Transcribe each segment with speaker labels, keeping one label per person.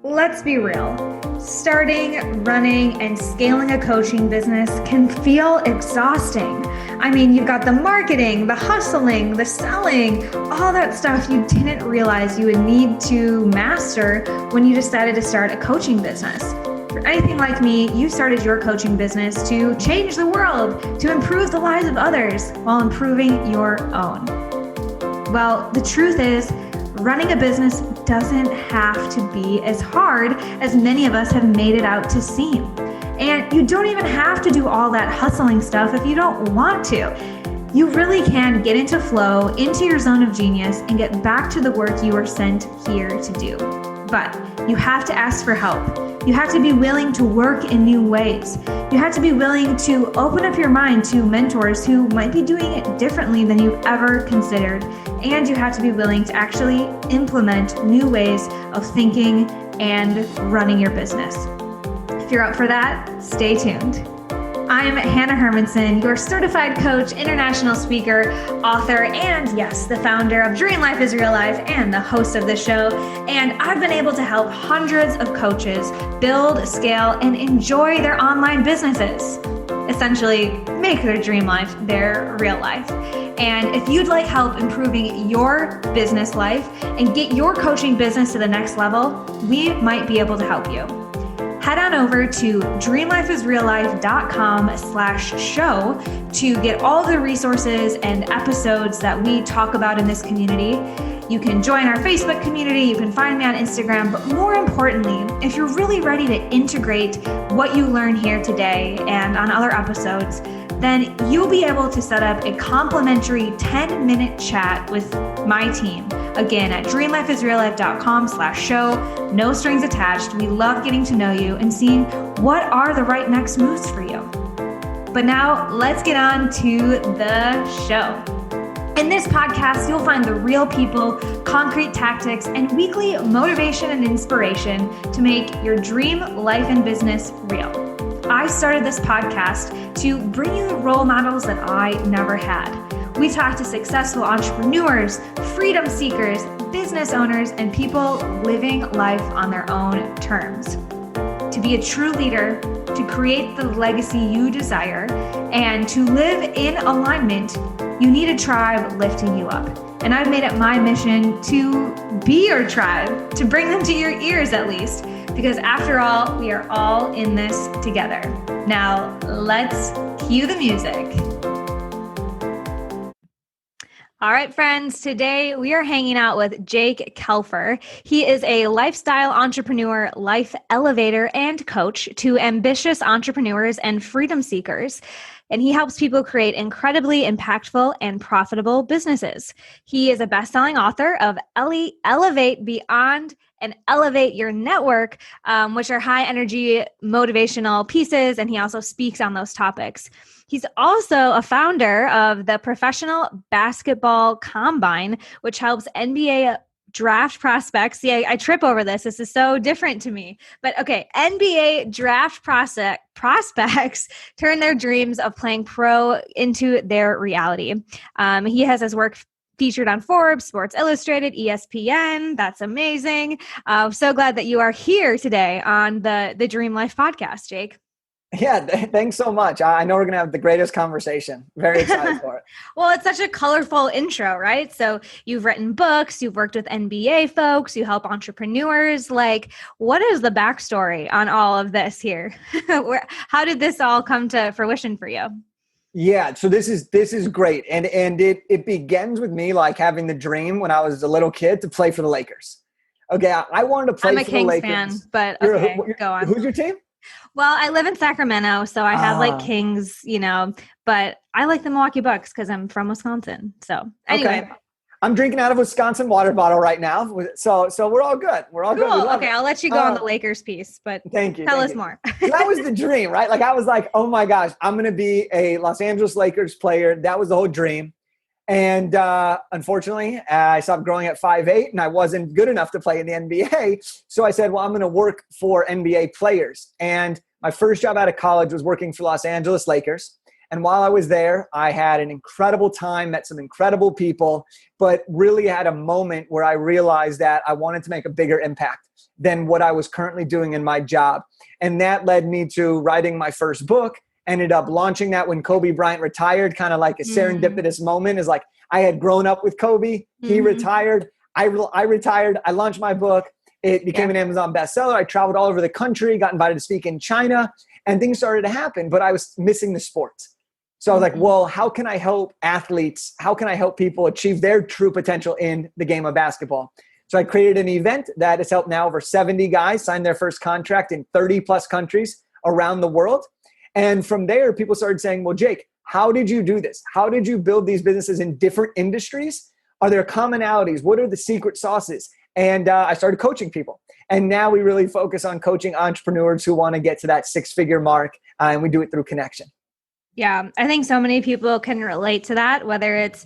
Speaker 1: Let's be real. Starting, running, and scaling a coaching business can feel exhausting. I mean, you've got the marketing, the hustling, the selling, all that stuff you didn't realize you would need to master when you decided to start a coaching business. For anything like me, you started your coaching business to change the world, to improve the lives of others while improving your own. Well, the truth is, running a business doesn't have to be as hard as many of us have made it out to seem. And you don't even have to do all that hustling stuff if you don't want to. You really can get into flow, into your zone of genius, and get back to the work you were sent here to do. But you have to ask for help. You have to be willing to work in new ways. You have to be willing to open up your mind to mentors who might be doing it differently than you've ever considered. And you have to be willing to actually implement new ways of thinking and running your business. If you're up for that, stay tuned. I'm Hannah Hermanson, your certified coach, international speaker, author, and yes, the founder of Dream Life is Real Life and the host of the show. And I've been able to help hundreds of coaches build, scale, and enjoy their online businesses. Essentially, make their dream life their real life. And if you'd like help improving your business life and get your coaching business to the next level, we might be able to help you. Head on over to dreamlifeisreallife.com/show to get all the resources and episodes that we talk about in this community. You can join our Facebook community, you can find me on Instagram, but more importantly, if you're really ready to integrate what you learn here today and on other episodes, then you'll be able to set up a complimentary 10-minute chat with my team. Again, at dreamlifeisreallife.com/show, no strings attached. We love getting to know you and seeing what are the right next moves for you. But now let's get on to the show. In this podcast, you'll find the real people, concrete tactics, and weekly motivation and inspiration to make your dream life and business real. I started this podcast to bring you the role models that I never had. We talk to successful entrepreneurs, freedom seekers, business owners, and people living life on their own terms. To be a true leader, to create the legacy you desire, and to live in alignment, you need a tribe lifting you up. And I've made it my mission to be your tribe, to bring them to your ears at least, because after all, we are all in this together. Now, let's cue the music. All right, friends, today we are hanging out with Jake Kelfer. He is a lifestyle entrepreneur, life elevator, and coach to ambitious entrepreneurs and freedom seekers. And he helps people create incredibly impactful and profitable businesses. He is a best-selling author of Elevate Beyond and Elevate Your Network, which are high-energy motivational pieces, and he also speaks on those topics. He's also a founder of the Professional Basketball Combine, which helps NBA draft prospects. See, I trip over this. This is so different to me. But okay, NBA draft prospects turn their dreams of playing pro into their reality. He has his work featured on Forbes, Sports Illustrated, ESPN. That's amazing. So glad that you are here today on the Dream Life podcast, Jake.
Speaker 2: Yeah, thanks so much. I know we're going to have the greatest conversation. Very excited for it.
Speaker 1: Well, it's such a colorful intro, right? So you've written books, you've worked with NBA folks, you help entrepreneurs. Like, what is the backstory on all of this here? How did this all come to fruition for you?
Speaker 2: Yeah, so this is great. And it begins with me like having the dream when I was a little kid to play for the Lakers. Okay, I wanted to play for the Lakers.
Speaker 1: I'm a Kings fan, but okay, go on.
Speaker 2: Who's your team?
Speaker 1: Well, I live in Sacramento, so I have like Kings, but I like the Milwaukee Bucks because I'm from Wisconsin. So anyway.
Speaker 2: Okay. I'm drinking out of a Wisconsin water bottle right now. So we're all good. We're all
Speaker 1: cool.
Speaker 2: Good.
Speaker 1: Okay, I'll let you go on the Lakers piece, but
Speaker 2: thank you.
Speaker 1: Tell us more.
Speaker 2: That was the dream, right? Like I was like, oh my gosh, I'm going to be a Los Angeles Lakers player. That was the whole dream. And unfortunately, I stopped growing at 5'8", and I wasn't good enough to play in the NBA. So I said, well, I'm going to work for NBA players. And my first job out of college was working for Los Angeles Lakers. And while I was there, I had an incredible time, met some incredible people, but really had a moment where I realized that I wanted to make a bigger impact than what I was currently doing in my job. And that led me to writing my first book, ended up launching that when Kobe Bryant retired, kind of like a serendipitous moment. Is like, I had grown up with Kobe, he retired, I retired, I launched my book. It became an Amazon bestseller. I traveled all over the country, got invited to speak in China, and things started to happen, but I was missing the sports. So I was like, well, how can I help athletes? How can I help people achieve their true potential in the game of basketball? So I created an event that has helped now over 70 guys sign their first contract in 30 plus countries around the world. And from there, people started saying, well, Jake, how did you do this? How did you build these businesses in different industries? Are there commonalities? What are the secret sauces? And I started coaching people. And now we really focus on coaching entrepreneurs who want to get to that six-figure mark. And we do it through connection.
Speaker 1: Yeah, I think so many people can relate to that, whether it's,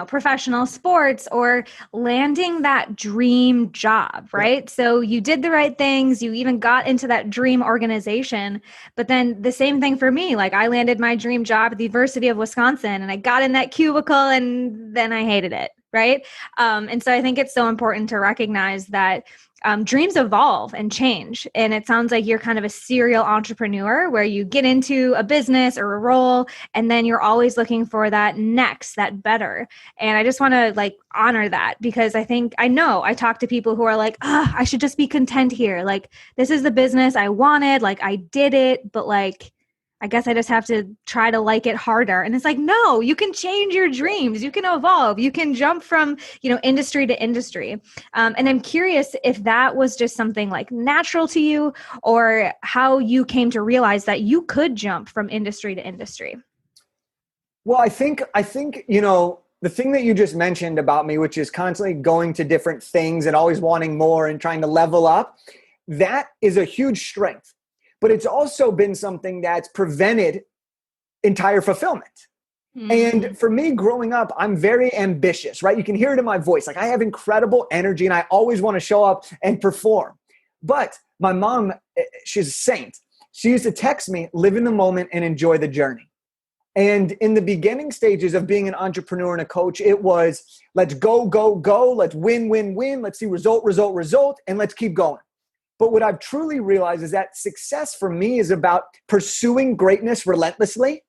Speaker 1: professional sports or landing that dream job, right? Yeah. So you did the right things, you even got into that dream organization, but then the same thing for me, like I landed my dream job at the University of Wisconsin and I got in that cubicle and then I hated it, right? And so I think it's so important to recognize that dreams evolve and change. And it sounds like you're kind of a serial entrepreneur where you get into a business or a role, and then you're always looking for that next, that better. And I just want to honor that, because I know I talk to people who are like, I should just be content here. Like, this is the business I wanted. Like, I did it, but I guess I just have to try to like it harder. And it's like, no, you can change your dreams. You can evolve. You can jump from, industry to industry. And I'm curious if that was just something natural to you, or how you came to realize that you could jump from industry to industry.
Speaker 2: Well, I think, the thing that you just mentioned about me, which is constantly going to different things and always wanting more and trying to level up, that is a huge strength. But it's also been something that's prevented entire fulfillment. Mm-hmm. And for me growing up, I'm very ambitious, right? You can hear it in my voice. Like, I have incredible energy and I always want to show up and perform. But my mom, she's a saint. She used to text me, live in the moment and enjoy the journey. And in the beginning stages of being an entrepreneur and a coach, it was, let's go, go, go. Let's win, win, win. Let's see result, result, result. And let's keep going. But what I've truly realized is that success for me is about pursuing greatness relentlessly,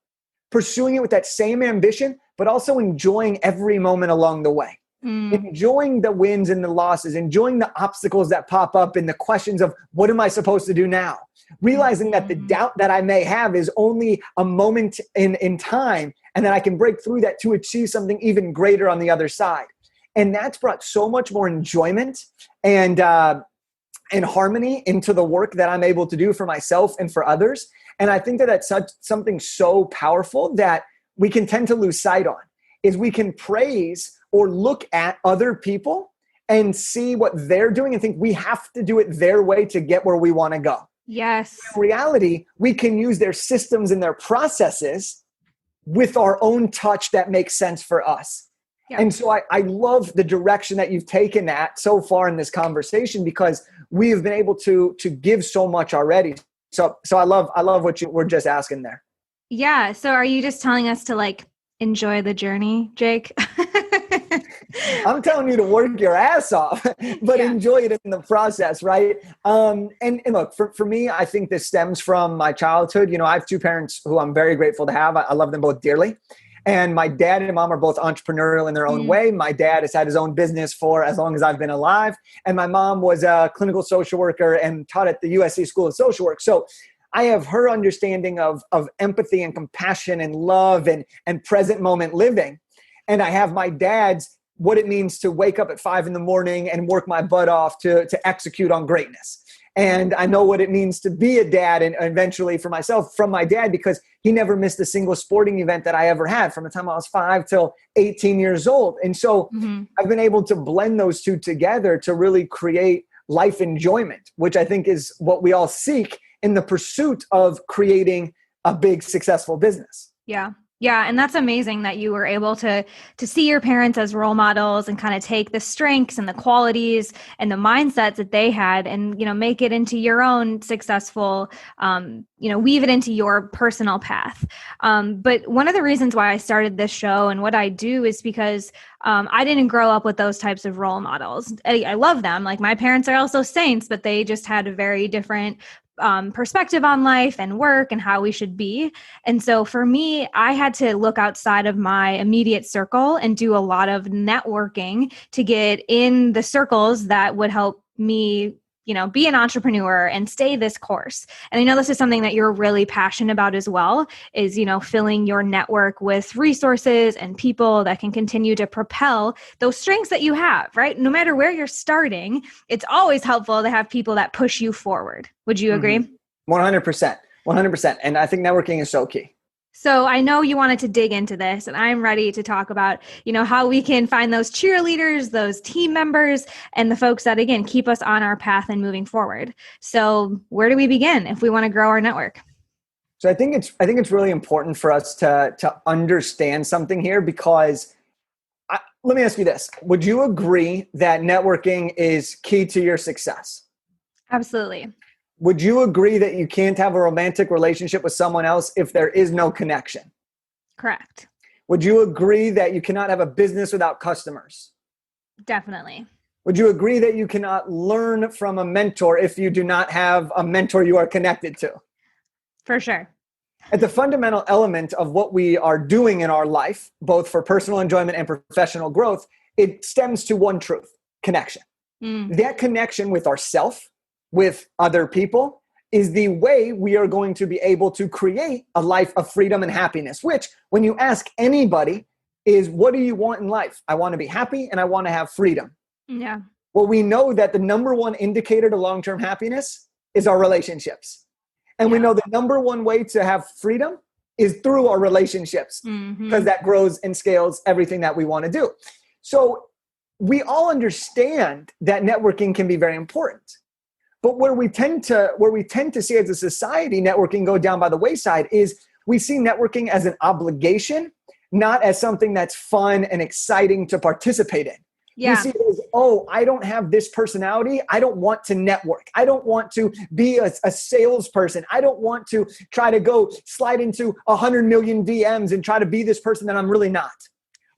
Speaker 2: pursuing it with that same ambition, but also enjoying every moment along the way. Enjoying the wins and the losses, enjoying the obstacles that pop up and the questions of what am I supposed to do now? Realizing that the doubt that I may have is only a moment in time, and that I can break through that to achieve something even greater on the other side. And that's brought so much more enjoyment and harmony into the work that I'm able to do for myself and for others. And I think that that's something so powerful that we can tend to lose sight on, is we can praise or look at other people and see what they're doing and think we have to do it their way to get where we want to go.
Speaker 1: Yes.
Speaker 2: In reality, we can use their systems and their processes with our own touch that makes sense for us. Yep. And so I love the direction that you've taken that so far in this conversation, because we have been able to give so much already. So I love what you were just asking there.
Speaker 1: Yeah. So are you just telling us to enjoy the journey, Jake?
Speaker 2: I'm telling you to work your ass off, but enjoy it in the process, right? And look, for me, I think this stems from my childhood. I have two parents who I'm very grateful to have. I love them both dearly. And my dad and mom are both entrepreneurial in their own way. My dad has had his own business for as long as I've been alive. And my mom was a clinical social worker and taught at the USC School of Social Work. So I have her understanding of empathy and compassion and love and present moment living. And I have my dad's what it means to wake up at 5 a.m. and work my butt off to execute on greatness. And I know what it means to be a dad, and eventually for myself from my dad, because he never missed a single sporting event that I ever had from the time I was 5 till 18 years old. And so I've been able to blend those two together to really create life enjoyment, which I think is what we all seek in the pursuit of creating a big successful business.
Speaker 1: Yeah. Yeah, and that's amazing that you were able to see your parents as role models and kind of take the strengths and the qualities and the mindsets that they had and, make it into your own successful, weave it into your personal path. But one of the reasons why I started this show and what I do is because I didn't grow up with those types of role models. I love them. Like my parents are also saints, but they just had a very different perspective on life and work and how we should be. And so for me, I had to look outside of my immediate circle and do a lot of networking to get in the circles that would help me, be an entrepreneur and stay this course. And I know this is something that you're really passionate about as well, is, filling your network with resources and people that can continue to propel those strengths that you have, right? No matter where you're starting, it's always helpful to have people that push you forward. Would you agree?
Speaker 2: 100%. 100%. And I think networking is so key.
Speaker 1: So I know you wanted to dig into this, and I'm ready to talk about, how we can find those cheerleaders, those team members, and the folks that, again, keep us on our path and moving forward. So where do we begin if we want to grow our network?
Speaker 2: So I think it's really important for us to understand something here because let me ask you this. Would you agree that networking is key to your success?
Speaker 1: Absolutely.
Speaker 2: Would you agree that you can't have a romantic relationship with someone else if there is no connection?
Speaker 1: Correct.
Speaker 2: Would you agree that you cannot have a business without customers?
Speaker 1: Definitely.
Speaker 2: Would you agree that you cannot learn from a mentor if you do not have a mentor you are connected to?
Speaker 1: For sure.
Speaker 2: At the fundamental element of what we are doing in our life, both for personal enjoyment and professional growth, it stems to one truth: connection. That connection with ourself, with other people, is the way we are going to be able to create a life of freedom and happiness, which, when you ask anybody, is what do you want in life? I want to be happy and I want to have freedom.
Speaker 1: Yeah.
Speaker 2: Well, we know that the number one indicator to long-term happiness is our relationships. And we know the number one way to have freedom is through our relationships, because that grows and scales everything that we want to do. So we all understand that networking can be very important. But where we tend to see as a society networking go down by the wayside is we see networking as an obligation, not as something that's fun and exciting to participate in.
Speaker 1: Yeah.
Speaker 2: We see it as, I don't have this personality. I don't want to network. I don't want to be a salesperson. I don't want to try to go slide into 100 million DMs and try to be this person that I'm really not.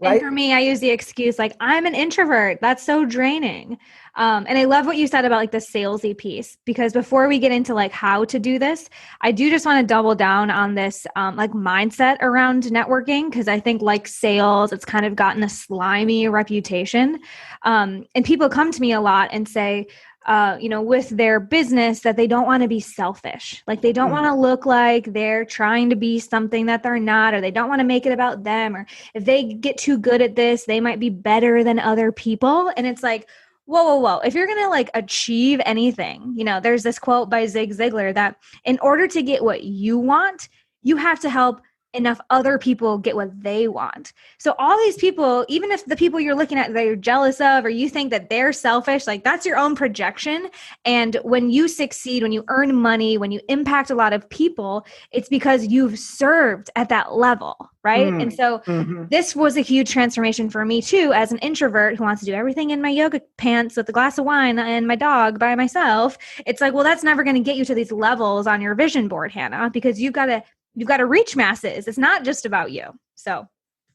Speaker 2: Right?
Speaker 1: And for me, I use the excuse like, I'm an introvert. That's so draining. And I love what you said about like the salesy piece, because before we get into like how to do this, I do just want to double down on this like mindset around networking, because I think like sales, it's kind of gotten a slimy reputation. And people come to me a lot and say, with their business, that they don't want to be selfish. Like they don't want to look like they're trying to be something that they're not, or they don't want to make it about them. Or if they get too good at this, they might be better than other people. And it's like, whoa. If you're going to like achieve anything, there's this quote by Zig Ziglar that in order to get what you want, you have to help enough other people get what they want. So all these people, even if the people you're looking at that you're jealous of, or you think that they're selfish, like that's your own projection. And when you succeed, when you earn money, when you impact a lot of people, it's because you've served at that level, right? And so this was a huge transformation for me too, as an introvert who wants to do everything in my yoga pants with a glass of wine and my dog by myself. It's like, well, that's never going to get you to these levels on your vision board, Hannah, because you've got to reach masses. It's not just about you. So.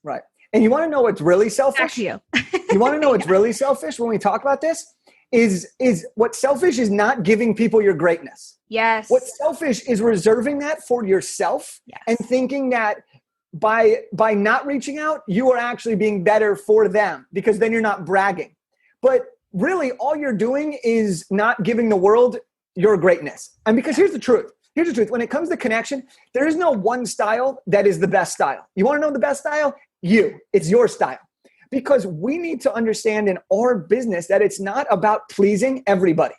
Speaker 2: Right. And you want to know what's really selfish?
Speaker 1: Back to you.
Speaker 2: You want to know what's really selfish when we talk about this? Is what selfish is not giving people your greatness.
Speaker 1: Yes.
Speaker 2: What's selfish is reserving that for yourself and thinking that by not reaching out, you are actually being better for them, because then you're not bragging. But really all you're doing is not giving the world your greatness. And because here's the truth. Here's the truth. When it comes to connection, there is no one style that is the best style. You want to know the best style? It's your style. Because we need to understand in our business that it's not about pleasing everybody.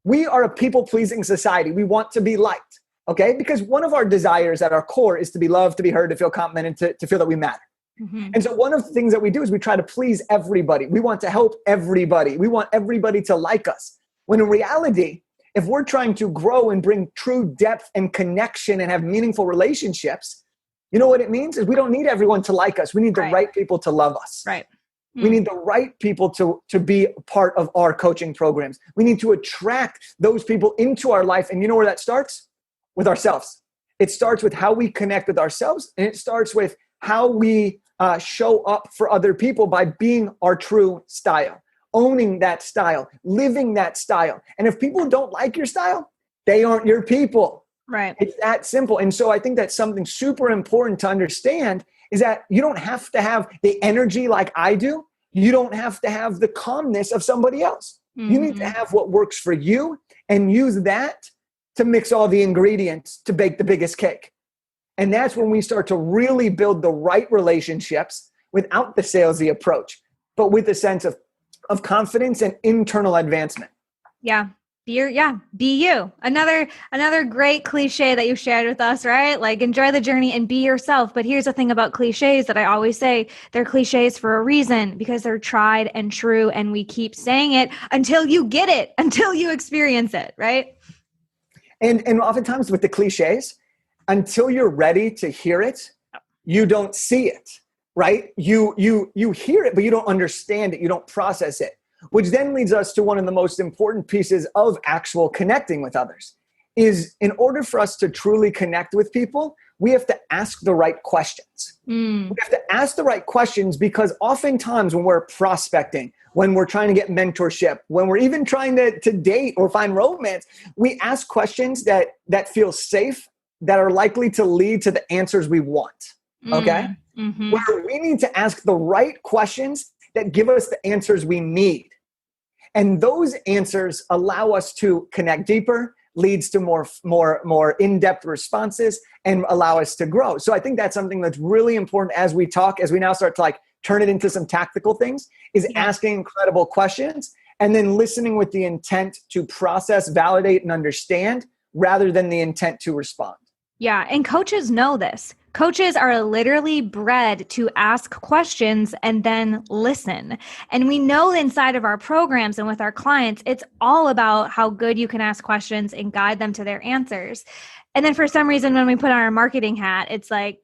Speaker 2: We are a people-pleasing society. We want to be liked, okay? Because one of our desires at our core is to be loved, to be heard, to feel complimented, to feel that we matter. And so one of the things that we do is we try to please everybody. We want to help everybody. We want everybody to like us. When in reality, if we're trying to grow and bring true depth and connection and have meaningful relationships, You know what it means is we don't need everyone to like us. We need the right people to love us.
Speaker 1: Right.
Speaker 2: We need the right people to be a part of our coaching programs. We need to attract those people into our life. And you know where that starts? With ourselves. It starts with how we connect with ourselves. And it starts with how we show up for other people by being our true style, owning that style, living that style. And if people don't like your style, they aren't your people.
Speaker 1: Right.
Speaker 2: It's that simple. And so I think that's something super important to understand is that you don't have to have the energy like I do. You don't have to have the calmness of somebody else. Mm-hmm. You need to have what works for you and use that to mix all the ingredients to bake the biggest cake. And that's when we start to really build the right relationships without the salesy approach, but with a sense of confidence and internal advancement.
Speaker 1: Yeah. Be you. Another great cliche that you shared with us, right? Like enjoy the journey and be yourself. But here's the thing about cliches that I always say, they're cliches for a reason because they're tried and true. And we keep saying it until you get it, until you experience it, right?
Speaker 2: And oftentimes with the cliches, until you're ready to hear it, you don't see it, right? You hear it, but you don't understand it. You don't process it. Which then leads us to one of the most important pieces of actual connecting with others is in order for us to truly connect with people, we have to ask the right questions. We have to ask the right questions because oftentimes when we're prospecting, when we're trying to get mentorship, when we're even trying to date or find romance, we ask questions that feel safe, that are likely to lead to the answers we want, okay? Mm-hmm. Where we need to ask the right questions that give us the answers we need. And those answers allow us to connect deeper, leads to more in-depth responses, and allow us to grow. So I think that's something that's really important as we talk, as we now start to like turn it into some tactical things, is asking incredible questions and then listening with the intent to process, validate, and understand rather than the intent to respond.
Speaker 1: Yeah. And coaches know this. Coaches are literally bred to ask questions and then listen. And we know inside of our programs and with our clients, it's all about how good you can ask questions and guide them to their answers. And then for some reason, when we put on our marketing hat, it's like,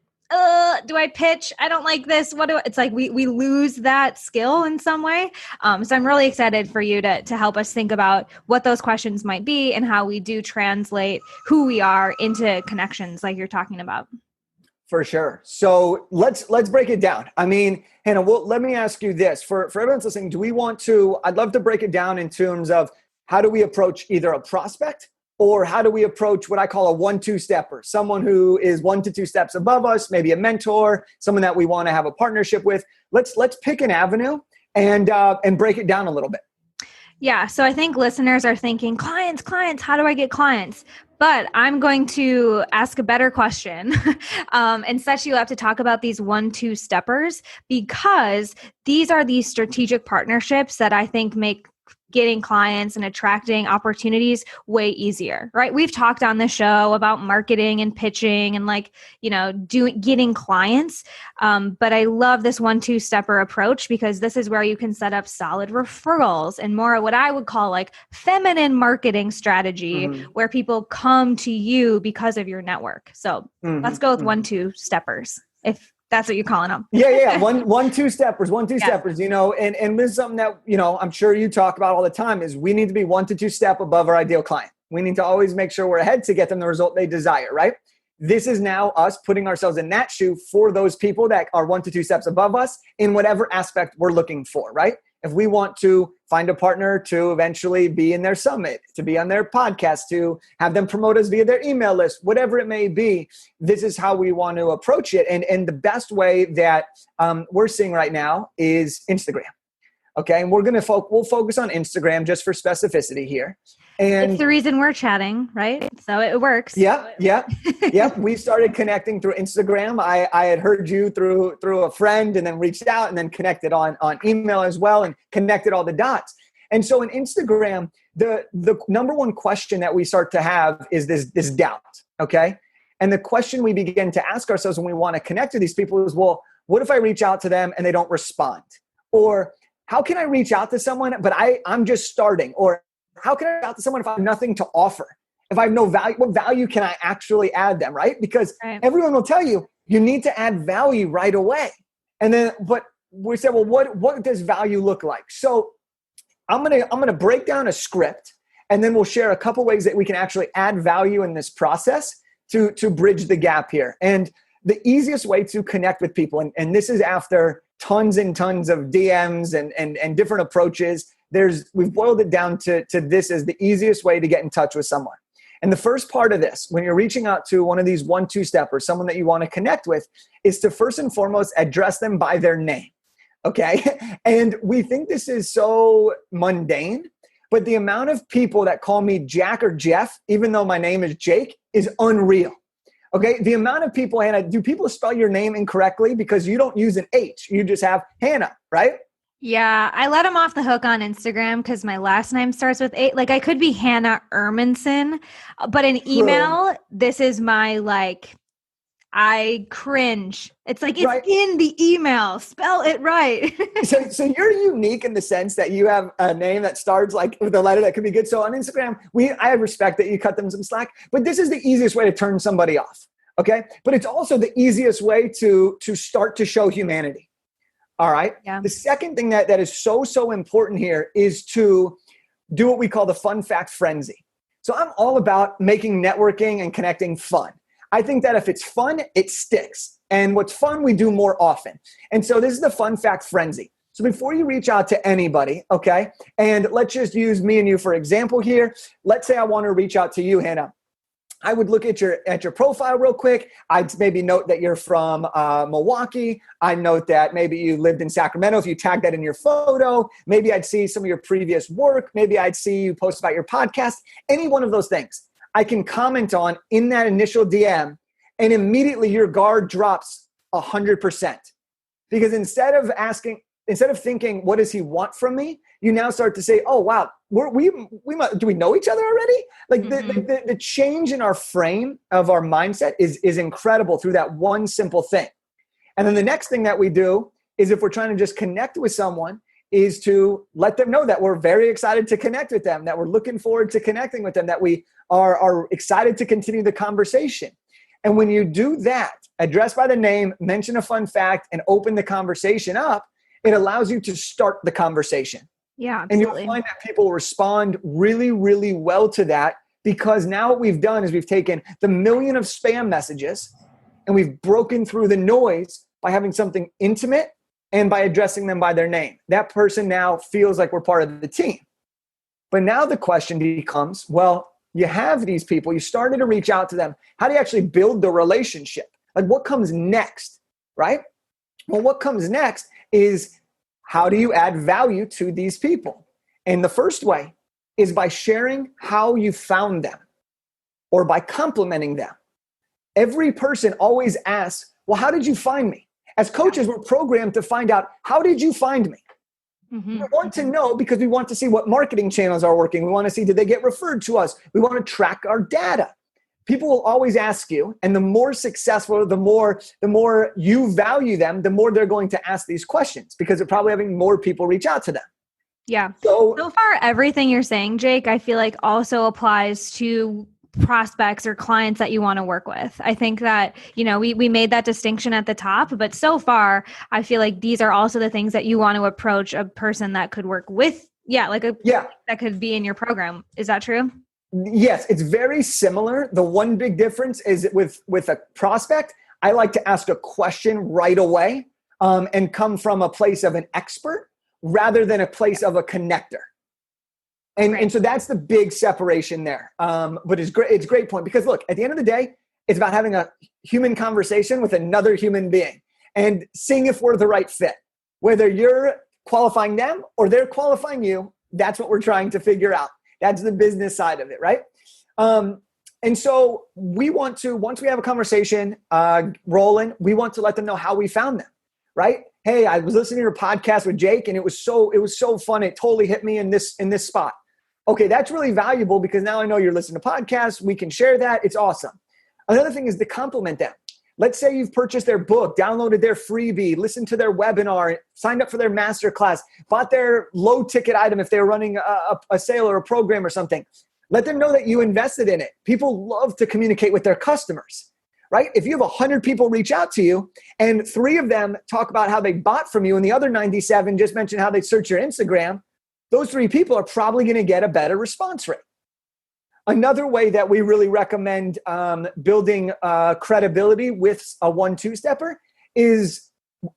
Speaker 1: do I pitch? I don't like this. It's like we lose that skill in some way. So I'm really excited for you to help us think about what those questions might be and how we do translate who we are into connections like you're talking about.
Speaker 2: For sure. So let's break it down. I mean, Hannah, let me ask you this. For everyone listening, I'd love to break it down in terms of how do we approach either a prospect or how do we approach what I call a 1-2 stepper, someone who is 1 to 2 steps above us, maybe a mentor, someone that we want to have a partnership with. Let's pick an avenue and break it down a little bit.
Speaker 1: Yeah. So I think listeners are thinking, clients, how do I get clients? But I'm going to ask a better question and set you up to talk about these 1-2 steppers, because these are these strategic partnerships that I think make getting clients and attracting opportunities way easier, right? We've talked on the show about marketing and pitching and getting clients. But I love this 1-2 stepper approach because this is where you can set up solid referrals and more what I would call like feminine marketing strategy, where people come to you because of your network. So let's go with 1-2 steppers. If that's what you're calling them.
Speaker 2: Yeah. 1-2 steppers, 1-2 steppers, and this is something that, I'm sure you talk about all the time is we need to be 1 to 2 step above our ideal client. We need to always make sure we're ahead to get them the result they desire, right? This is now us putting ourselves in that shoe for those people that are 1 to 2 steps above us in whatever aspect we're looking for, right? If we want to find a partner to eventually be in their summit, to be on their podcast, to have them promote us via their email list, whatever it may be, this is how we want to approach it. And the best way that we're seeing right now is Instagram. Okay. And we'll focus on Instagram just for specificity here. And
Speaker 1: it's the reason we're chatting, right? So it works.
Speaker 2: Yeah. We started connecting through Instagram. I had heard you through a friend and then reached out and then connected on email as well and connected all the dots. And so in Instagram, the number one question that we start to have is this doubt. Okay. And the question we begin to ask ourselves when we want to connect to these people is, well, what if I reach out to them and they don't respond? Or how can I reach out to someone, but I'm just starting? Or how can I reach out to someone if I have nothing to offer? If I have no value, what value can I actually add them, right? Because everyone will tell you, You need to add value right away. And then, but we said, well, what does value look like? So I'm gonna break down a script, and then we'll share a couple ways that we can actually add value in this process to bridge the gap here. And the easiest way to connect with people, and this is after tons and tons of DMs and different approaches, we've boiled it down to this as the easiest way to get in touch with someone. And the first part of this, when you're reaching out to one of these 1-2 steppers, someone that you want to connect with, is to first and foremost address them by their name. Okay. And we think this is so mundane, but the amount of people that call me Jack or Jeff, even though my name is Jake, is unreal. Okay. The amount of people, Hannah, do people spell your name incorrectly because you don't use an H? You just have Hannah, right?
Speaker 1: Yeah, I let him off the hook on Instagram because my last name starts with A. Like, I could be Hannah Ermanson, but in email, this is my, like, I cringe. It's like, it's right in the email. Spell it right.
Speaker 2: So you're unique in the sense that you have a name that starts like with a letter that could be good. So on Instagram, I respect that you cut them some slack, but this is the easiest way to turn somebody off. Okay. But it's also the easiest way to start to show humanity. All right. Yeah. The second thing that is so important here is to do what we call the fun fact frenzy. So I'm all about making networking and connecting fun. I think that if it's fun, it sticks. And what's fun, we do more often. And so this is the fun fact frenzy. So before you reach out to anybody, okay, and let's just use me and you for example here. Let's say I want to reach out to you, Hannah. I would look at your profile real quick. I'd maybe note that you're from Milwaukee. I note that maybe you lived in Sacramento. If you tag that in your photo, maybe I'd see some of your previous work. Maybe I'd see you post about your podcast. Any one of those things I can comment on in that initial DM, and immediately your guard drops 100%. Because instead of thinking, what does he want from me? You now start to say, oh, wow, do we know each other already? Like the change in our frame of our mindset is incredible through that one simple thing. And then the next thing that we do is, if we're trying to just connect with someone, is to let them know that we're very excited to connect with them, that we're looking forward to connecting with them, that we are excited to continue the conversation. And when you do that, address by the name, mention a fun fact, and open the conversation up, it allows you to start the conversation.
Speaker 1: Yeah,
Speaker 2: absolutely. And you'll find that people respond really, really well to that, because now what we've done is we've taken the million of spam messages and we've broken through the noise by having something intimate and by addressing them by their name. That person now feels like we're part of the team. But now the question becomes, well, you have these people, you started to reach out to them. How do you actually build the relationship? Like, what comes next, right? Well, what comes next is, how do you add value to these people? And the first way is by sharing how you found them, or by complimenting them. Every person always asks, well, how did you find me? As coaches, we're programmed to find out, how did you find me? Mm-hmm. We want to know because we want to see what marketing channels are working. We want to see, did they get referred to us? We want to track our data. People will always ask you, and the more successful, the more you value them, the more they're going to ask these questions, because they're probably having more people reach out to them.
Speaker 1: Yeah. So far, everything you're saying, Jake, I feel like also applies to prospects or clients that you want to work with. I think that, we made that distinction at the top, but so far, I feel like these are also the things that you want to approach a person that could work with. That could be in your program. Is that true?
Speaker 2: Yes, it's very similar. The one big difference is with a prospect, I like to ask a question right away and come from a place of an expert rather than a place of a connector. And so that's the big separation there. But it's great. It's a great point, because look, at the end of the day, it's about having a human conversation with another human being and seeing if we're the right fit. Whether you're qualifying them or they're qualifying you, that's what we're trying to figure out. That's the business side of it, right? And so we want to, once we have a conversation rolling, we want to let them know how we found them, right? Hey, I was listening to your podcast with Jake, and it was so fun. It totally hit me in this spot. Okay, that's really valuable, because now I know you're listening to podcasts. We can share that. It's awesome. Another thing is to compliment them. Let's say you've purchased their book, downloaded their freebie, listened to their webinar, signed up for their masterclass, bought their low ticket item if they're running a sale or a program or something. Let them know that you invested in it. People love to communicate with their customers, right? If you have 100 people reach out to you and 3 of them talk about how they bought from you and the other 97 just mention how they search your Instagram, those 3 people are probably going to get a better response rate. Another way that we really recommend building credibility with a 1-2 stepper is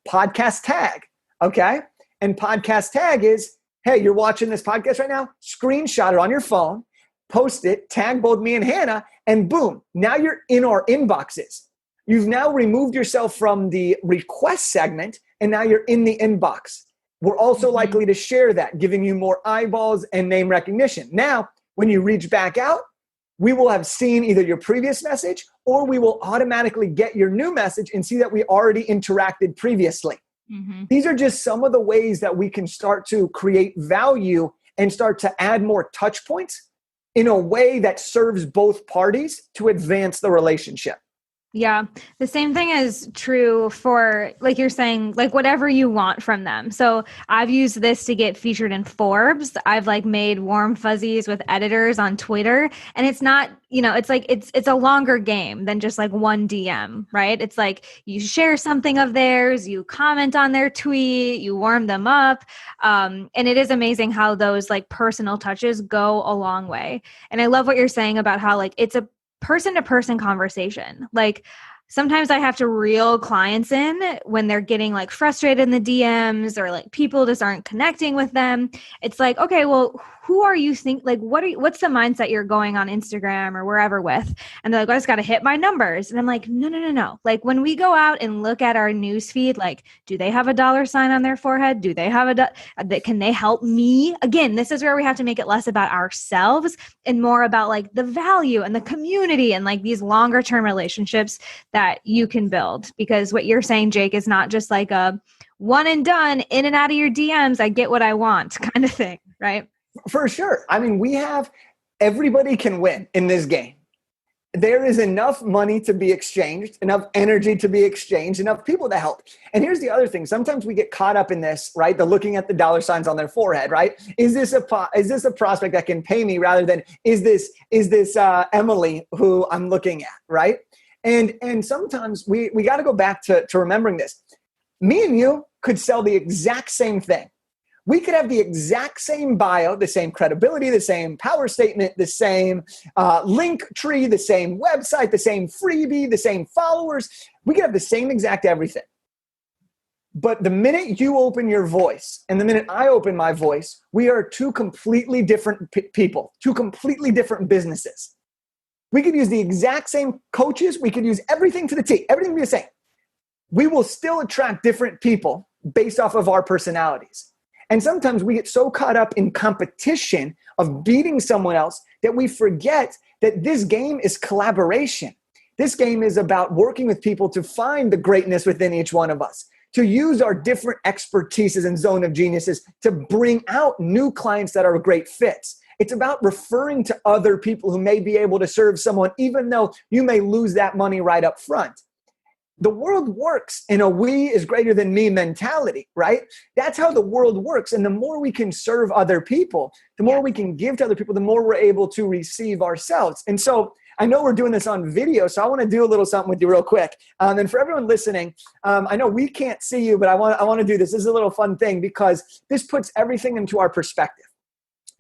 Speaker 2: podcast tag, okay? And podcast tag is, hey, you're watching this podcast right now, screenshot it on your phone, post it, tag both me and Hannah, and boom, now you're in our inboxes. You've now removed yourself from the request segment, and now you're in the inbox. We're also likely to share that, giving you more eyeballs and name recognition. Now, when you reach back out, we will have seen either your previous message or we will automatically get your new message and see that we already interacted previously. These are just some of the ways that we can start to create value and start to add more touch points in a way that serves both parties to advance the relationship.
Speaker 1: Yeah. The same thing is true for, like you're saying, like whatever you want from them. So I've used this to get featured in Forbes. I've like made warm fuzzies with editors on Twitter. And it's not, it's like, it's a longer game than just like one DM, right? It's like you share something of theirs, you comment on their tweet, you warm them up. And it is amazing how those like personal touches go a long way. And I love what you're saying about how like it's a person-to-person conversation. Like sometimes I have to reel clients in when they're getting like frustrated in the DMs or like people just aren't connecting with them. It's like, okay, well, who are you what's the mindset you're going on Instagram or wherever with? And they're like, I just got to hit my numbers. And I'm like, no. Like when we go out and look at our news feed, like, do they have a dollar sign on their forehead? Do they have can they help me? Again, this is where we have to make it less about ourselves and more about like the value and the community and like these longer term relationships that you can build. Because what you're saying, Jake, is not just like a one and done, in and out of your DMs, I get what I want kind of thing, right?
Speaker 2: For sure. I mean, everybody can win in this game. There is enough money to be exchanged, enough energy to be exchanged, enough people to help. And here's the other thing. Sometimes we get caught up in this, right? The looking at the dollar signs on their forehead, right? Is this a prospect that can pay me rather than is this Emily who I'm looking at, right? And sometimes we got to go back to remembering this. Me and you could sell the exact same thing. We could have the exact same bio, the same credibility, the same power statement, the same link tree, the same website, the same freebie, the same followers. We could have the same exact everything. But the minute you open your voice and the minute I open my voice, we are 2 completely different people, 2 completely different businesses. We could use the exact same coaches. We could use everything to the T, everything the same. We will still attract different people based off of our personalities. And sometimes we get so caught up in competition of beating someone else that we forget that this game is collaboration. This game is about working with people to find the greatness within each one of us, to use our different expertises and zone of geniuses to bring out new clients that are great fits. It's about referring to other people who may be able to serve someone, even though you may lose that money right up front. The world works in a we is greater than me mentality, right? That's how the world works. And the more we can serve other people, the more we can give to other people, the more we're able to receive ourselves. And so I know we're doing this on video, so I want to do a little something with you real quick. And for everyone listening, I know we can't see you, but I want to do this. This is a little fun thing because this puts everything into our perspective.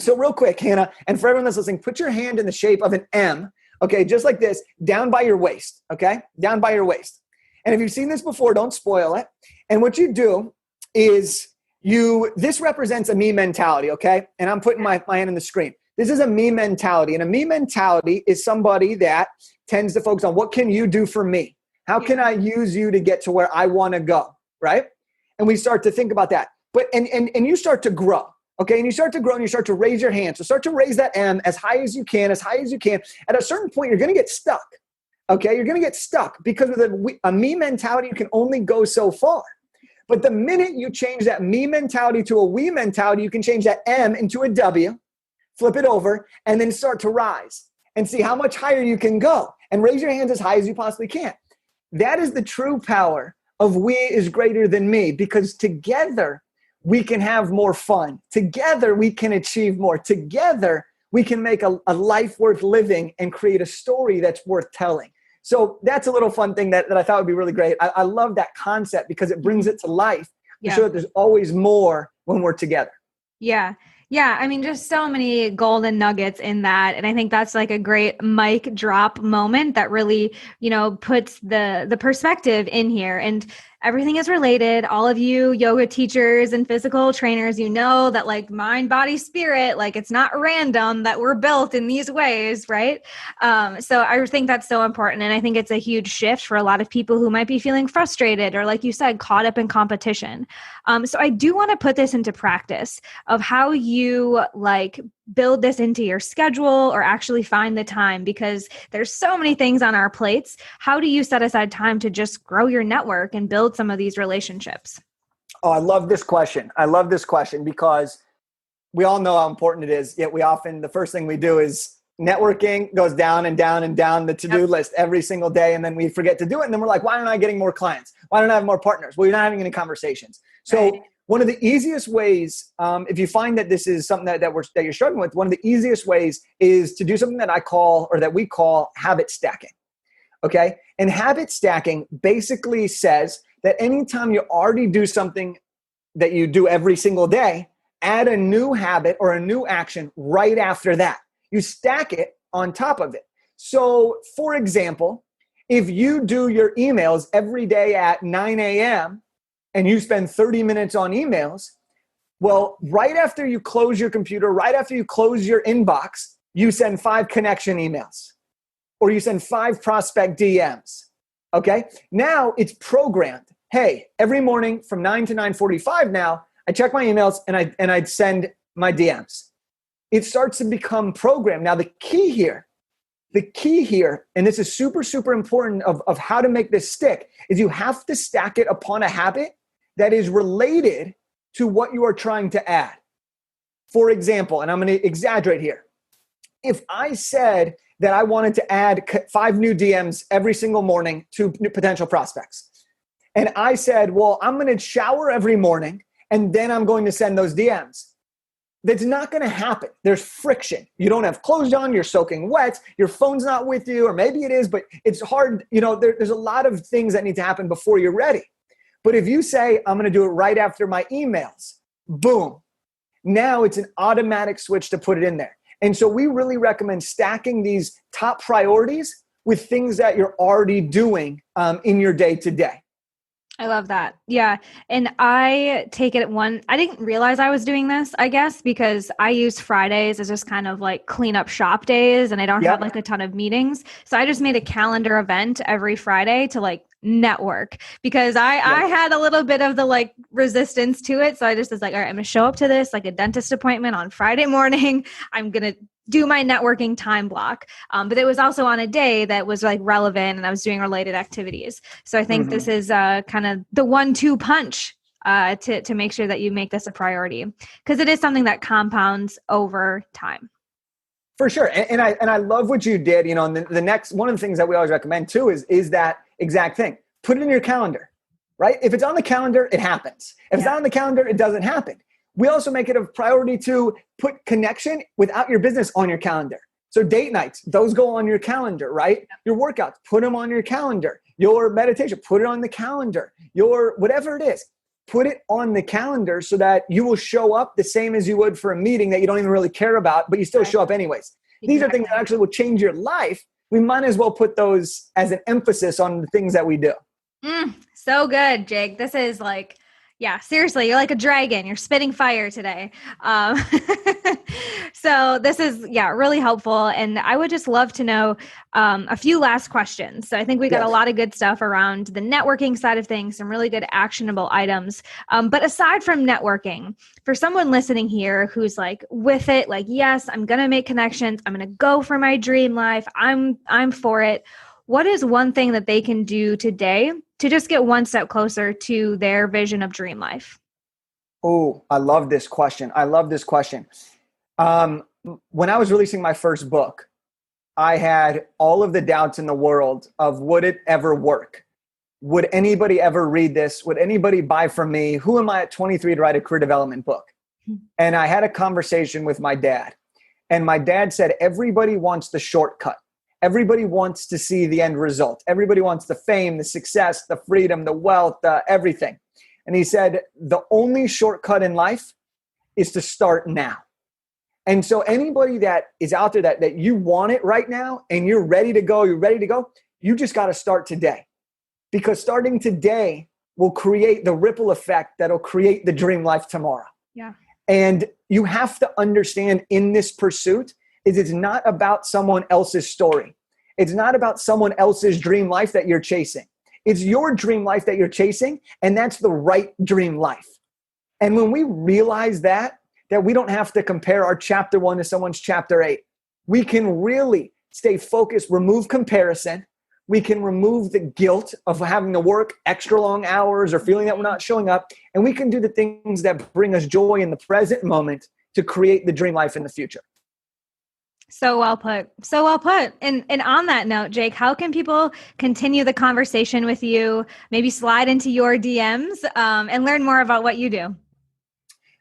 Speaker 2: So real quick, Hannah, and for everyone that's listening, put your hand in the shape of an M, okay, just like this, down by your waist, okay, down by your waist. And if you've seen this before, don't spoil it. And what you do is this represents a me mentality, okay? And I'm putting my hand on the screen. This is a me mentality. And a me mentality is somebody that tends to focus on what can you do for me? How can I use you to get to where I want to go, right? And we start to think about that. But and you start to grow, okay? And you start to grow and you start to raise your hand. So start to raise that M as high as you can, as high as you can. At a certain point, you're going to get stuck. Okay, you're going to get stuck because with a me mentality, you can only go so far. But the minute you change that me mentality to a we mentality, you can change that M into a W, flip it over, and then start to rise and see how much higher you can go and raise your hands as high as you possibly can. That is the true power of we is greater than me, because together we can have more fun. Together we can achieve more. Together we can make a life worth living and create a story that's worth telling. So that's a little fun thing that I thought would be really great. I love that concept because it brings it to life to show that there's always more when we're together.
Speaker 1: Yeah. Yeah. I mean, just so many golden nuggets in that. And I think that's like a great mic drop moment that really, puts the perspective in here. And everything is related. All of you yoga teachers and physical trainers, that like mind, body, spirit, like it's not random that we're built in these ways, right? So I think that's so important. And I think it's a huge shift for a lot of people who might be feeling frustrated or, like you said, caught up in competition. So I do want to put this into practice of how you like build this into your schedule or actually find the time, because there's so many things on our plates. How do you set aside time to just grow your network and build some of these relationships?
Speaker 2: Oh, I love this question. I love this question because we all know how important it is. Yet the first thing we do is networking goes down and down and down the to-do list every single day. And then we forget to do it. And then we're like, why aren't I getting more clients? Why don't I have more partners? Well, you're not having any conversations. So one of the easiest ways, if you find that this is something that you're struggling with, one of the easiest ways is to do something that we call habit stacking. Okay. And habit stacking basically says that anytime you already do something that you do every single day, add a new habit or a new action right after that. You stack it on top of it. So for example, if you do your emails every day at 9 a.m., and you spend 30 minutes on emails, well, right after you close your computer, right after you close your inbox, you send 5 connection emails or you send 5 prospect DMs. Okay. Now it's programmed. Hey, every morning from 9 to 9:45 now, I check my emails and I'd send my DMs. It starts to become programmed. Now the key here, and this is super, super important of how to make this stick, is you have to stack it upon a habit that is related to what you are trying to add. For example, and I'm going to exaggerate here. If I said that I wanted to add 5 new DMs every single morning to potential prospects, and I said, well, I'm going to shower every morning and then I'm going to send those DMs, that's not going to happen. There's friction. You don't have clothes on, you're soaking wet, your phone's not with you, or maybe it is, but it's hard. There's a lot of things that need to happen before you're ready. But if you say, I'm going to do it right after my emails, boom, now it's an automatic switch to put it in there. And so we really recommend stacking these top priorities with things that you're already doing in your day to day.
Speaker 1: I love that. Yeah. And I take it I didn't realize I was doing this, I guess, because I use Fridays as just kind of like clean up shop days and I don't have like a ton of meetings. So I just made a calendar event every Friday to like network because I had a little bit of the like resistance to it. So I just was like, all right, I'm going to show up to this like a dentist appointment on Friday morning. I'm going to do my networking time block. But it was also on a day that was like relevant and I was doing related activities. So I think this is kind of the 1-2 punch to make sure that you make this a priority because it is something that compounds over time.
Speaker 2: For sure. And I love what you did, and the next, one of the things that we always recommend too is that exact thing. Put it in your calendar, right? If it's on the calendar, it happens. If it's not on the calendar, it doesn't happen. We also make it a priority to put connection without your business on your calendar. So date nights, those go on your calendar, right? Your workouts, put them on your calendar. Your meditation, put it on the calendar. Your whatever it is, put it on the calendar so that you will show up the same as you would for a meeting that you don't even really care about, but you still show up anyways. These are things that actually will change your life. We might as well put those as an emphasis on the things that we do.
Speaker 1: So good, Jake. This is like, yeah, seriously, you're like a dragon. You're spitting fire today. So this is, really helpful. And I would just love to know a few last questions. So I think we got a lot of good stuff around the networking side of things, some really good actionable items. But aside from networking, for someone listening here who's like with it, like, yes, I'm going to make connections. I'm going to go for my dream life. I'm for it. What is one thing that they can do today to just get one step closer to their vision of dream life?
Speaker 2: Oh, I love this question. When I was releasing my first book, I had all of the doubts in the world of would it ever work? Would anybody ever read this? Would anybody buy from me? Who am I at 23 to write a career development book? And I had a conversation with my dad. And my dad said, everybody wants the shortcut. everybody wants to see the end result. Everybody wants the fame, the success, the freedom, the wealth, everything. And he said, the only shortcut in life is to start now. And so anybody that is out there that you want it right now and you're ready to go, you just got to start today. Because starting today will create the ripple effect that'll create the dream life tomorrow.
Speaker 1: Yeah.
Speaker 2: And you have to understand in this pursuit is it's not about someone else's story. It's not about someone else's dream life that you're chasing. It's your dream life that you're chasing, and that's the right dream life. And when we realize that we don't have to compare our chapter 1 to someone's chapter 8, we can really stay focused, remove comparison. We can remove the guilt of having to work extra long hours or feeling that we're not showing up. And we can do the things that bring us joy in the present moment to create the dream life in the future.
Speaker 1: So well put. So well put. And on that note, Jake, how can people continue the conversation with you, maybe slide into your DMs and learn more about what you do?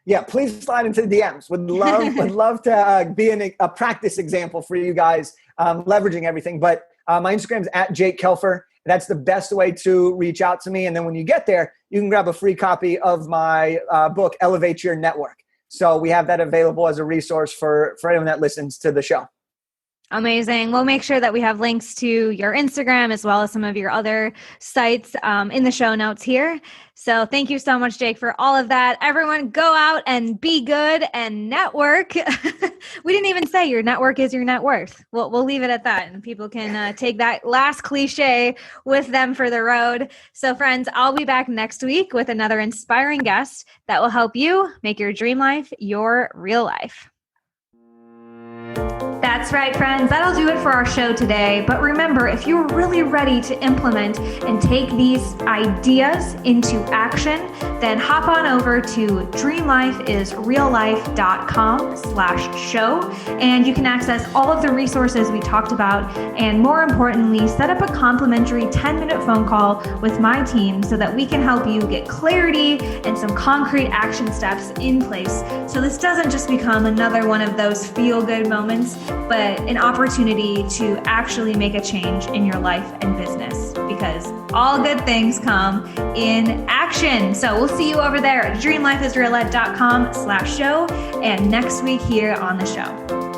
Speaker 2: Yeah, please slide into the DMs. Would love to be a practice example for you guys, leveraging everything. But my Instagram is at Jake Kelfer. That's the best way to reach out to me. And then when you get there, you can grab a free copy of my book, Elevate Your Network. So we have that available as a resource for anyone that listens to the show.
Speaker 1: Amazing. We'll make sure that we have links to your Instagram as well as some of your other sites in the show notes here. So thank you so much, Jake, for all of that. Everyone go out and be good and network. We didn't even say your network is your net worth. We'll leave it at that, and people can take that last cliche with them for the road. So friends, I'll be back next week with another inspiring guest that will help you make your dream life your real life. That's right, friends. That'll do it for our show today. But remember, if you're really ready to implement and take these ideas into action, then hop on over to dreamlifeisreallife.com/show, and you can access all of the resources we talked about, and more importantly, set up a complimentary 10-minute phone call with my team so that we can help you get clarity and some concrete action steps in place, so this doesn't just become another one of those feel-good moments, but an opportunity to actually make a change in your life and business, because all good things come in action. So we'll see you over there at dreamlifeisreallife.com/show and next week here on the show.